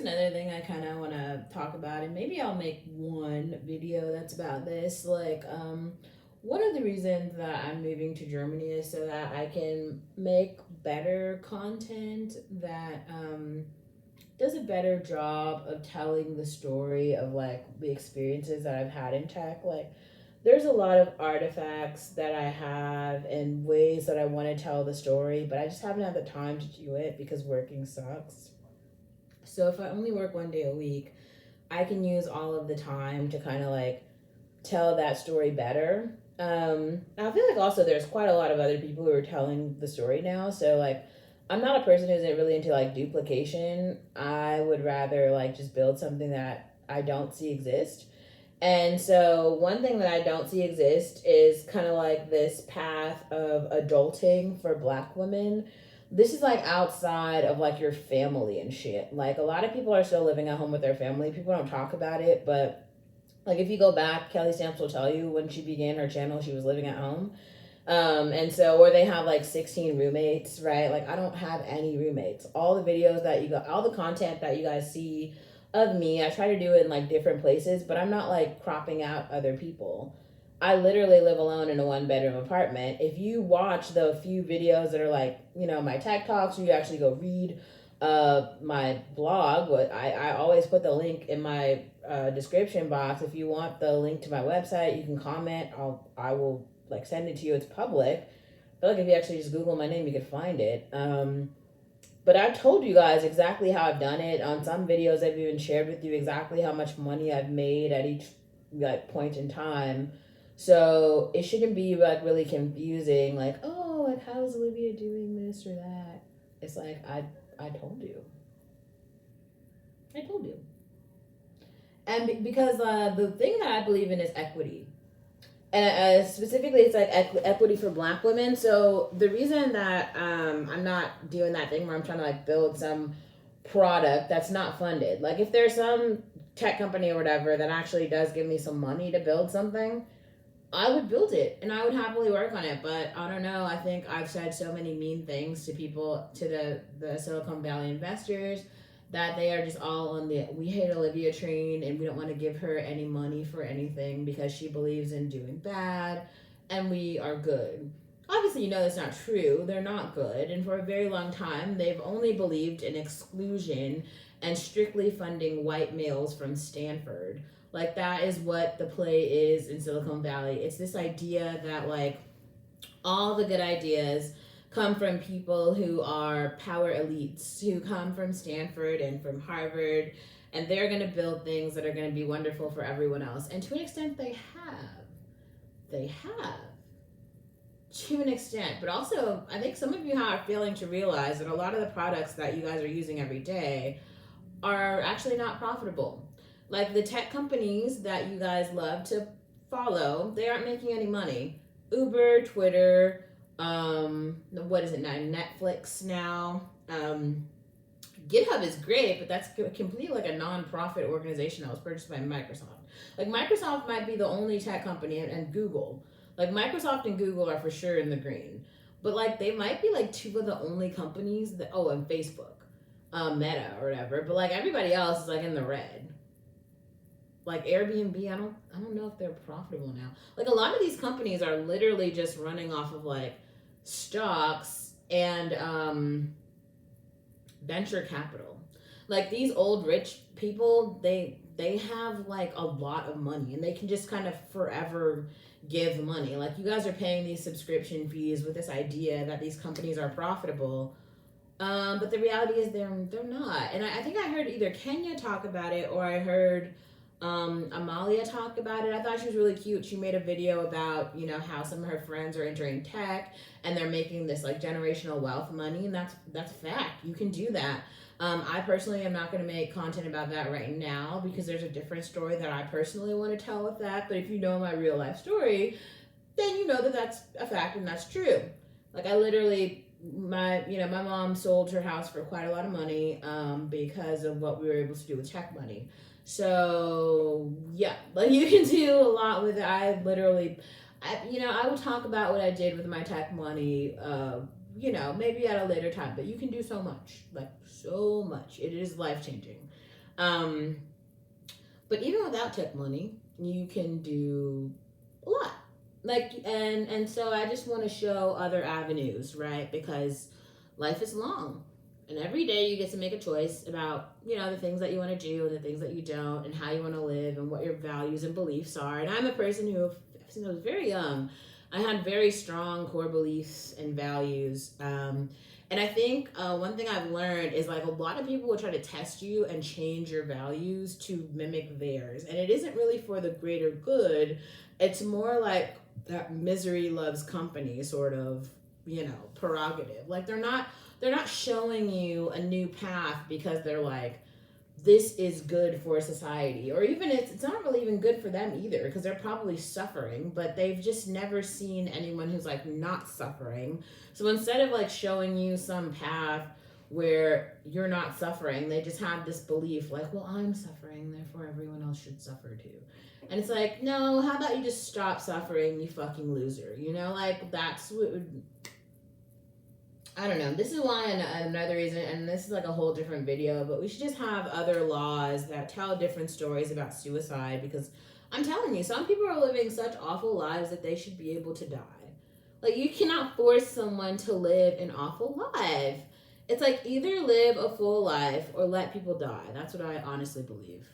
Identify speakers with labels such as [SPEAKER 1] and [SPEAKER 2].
[SPEAKER 1] another thing I kind of want to talk about, and maybe I'll make one video that's about this. Like, one of the reasons that I'm moving to Germany is so that I can make better content that does a better job of telling the story of like the experiences that I've had in tech. Like, there's a lot of artifacts that I have and ways that I want to tell the story, but I just haven't had the time to do it because working sucks. So if I only work 1 day a week, I can use all of the time to kind of like tell that story better. I feel like also there's quite a lot of other people who are telling the story now. So like, I'm not a person who isn't really into like duplication. I would rather like just build something that I don't see exist. And so one thing that I don't see exist is kind of like this path of adulting for black women. This is like outside of like your family and shit. Like a lot of people are still living at home with their family. People don't talk about it, but like if you go back, Kelly Stamps will tell you when she began her channel, she was living at home. And so, or they have like 16 roommates, right? Like I don't have any roommates. All the videos that you got, all the content that you guys see of me, I try to do it in like different places, but I'm not like cropping out other people. I literally live alone in a 1 bedroom apartment. If you watch the few videos that are like, you know, my tech talks, or you actually go read my blog, what I always put the link in my description box. If you want the link to my website, you can comment. I will like send it to you. It's public. I feel like if you actually just Google my name, you could find it. But I've told you guys exactly how I've done it. On some videos, I've even shared with you exactly how much money I've made at each like point in time. So it shouldn't be like really confusing. Like, oh, like how is Olivia doing this or that? It's like I told you. I told you. And because the thing that I believe in is equity, and specifically it's like equity for black women. So the reason that I'm not doing that thing where I'm trying to like build some product that's not funded, like if there's some tech company or whatever that actually does give me some money to build something, I would build it and I would happily work on it. But I don't know, I think I've said so many mean things to people, to the Silicon Valley investors, that they are just all on the we hate Olivia train and we don't want to give her any money for anything because she believes in doing bad and we are good. Obviously, you know that's not true. They're not good. And for a very long time, they've only believed in exclusion and strictly funding white males from Stanford. Like that is what the play is in Silicon Valley. It's this idea that like all the good ideas come from people who are power elites, who come from Stanford and from Harvard, and they're going to build things that are going to be wonderful for everyone else. And to an extent, they have. They have. To an extent. But also, I think some of you are failing to realize that a lot of the products that you guys are using every day are actually not profitable. Like the tech companies that you guys love to follow, they aren't making any money. Uber, Twitter, what is it now? Netflix now. GitHub is great, but that's completely like a non-profit organization that was purchased by Microsoft. Like Microsoft might be the only tech company, and Google. Like Microsoft and Google are for sure in the green, but like they might be like two of the only companies that. Oh, and Facebook, Meta or whatever. But like everybody else is like in the red. Like Airbnb, I don't know if they're profitable now. Like a lot of these companies are literally just running off of like stocks and venture capital. Like these old rich people, they have like a lot of money and they can just kind of forever give money. Like you guys are paying these subscription fees with this idea that these companies are profitable. But the reality is they're not. And I think I heard either Kenya talk about it or I heard Amalia talk about it. I thought she was really cute. She made a video about, you know, how some of her friends are entering tech and they're making this like generational wealth money, and that's fact. You can do that. I personally am not going to make content about that right now because there's a different story that I personally want to tell with that. But if you know my real life story, then you know that that's a fact and that's true. Like I literally, my mom sold her house for quite a lot of money because of what we were able to do with tech money. So yeah, like you can do a lot with it. I literally, I will talk about what I did with my tech money, maybe at a later time. But you can do so much, like so much. It is life changing. Um, but even without tech money, you can do a lot. Like and so I just want to show other avenues, right? Because life is long. And every day you get to make a choice about, the things that you want to do and the things that you don't and how you want to live and what your values and beliefs are. And I'm a person who, since I was very young, I had very strong core beliefs and values. And I think one thing I've learned is like a lot of people will try to test you and change your values to mimic theirs. And it isn't really for the greater good. It's more like that misery loves company sort of, prerogative. Like they're not showing you a new path because they're like, this is good for society, or even it's not really even good for them either because they're probably suffering, but they've just never seen anyone who's like not suffering. So instead of like showing you some path where you're not suffering, they just have this belief like, well, I'm suffering, therefore everyone else should suffer too. And it's like, no, how about you just stop suffering, you fucking loser? Like that's what would, I don't know. This is why another reason, and this is like a whole different video, but we should just have other laws that tell different stories about suicide because I'm telling you, some people are living such awful lives that they should be able to die. Like, you cannot force someone to live an awful life. It's like either live a full life or let people die. That's what I honestly believe.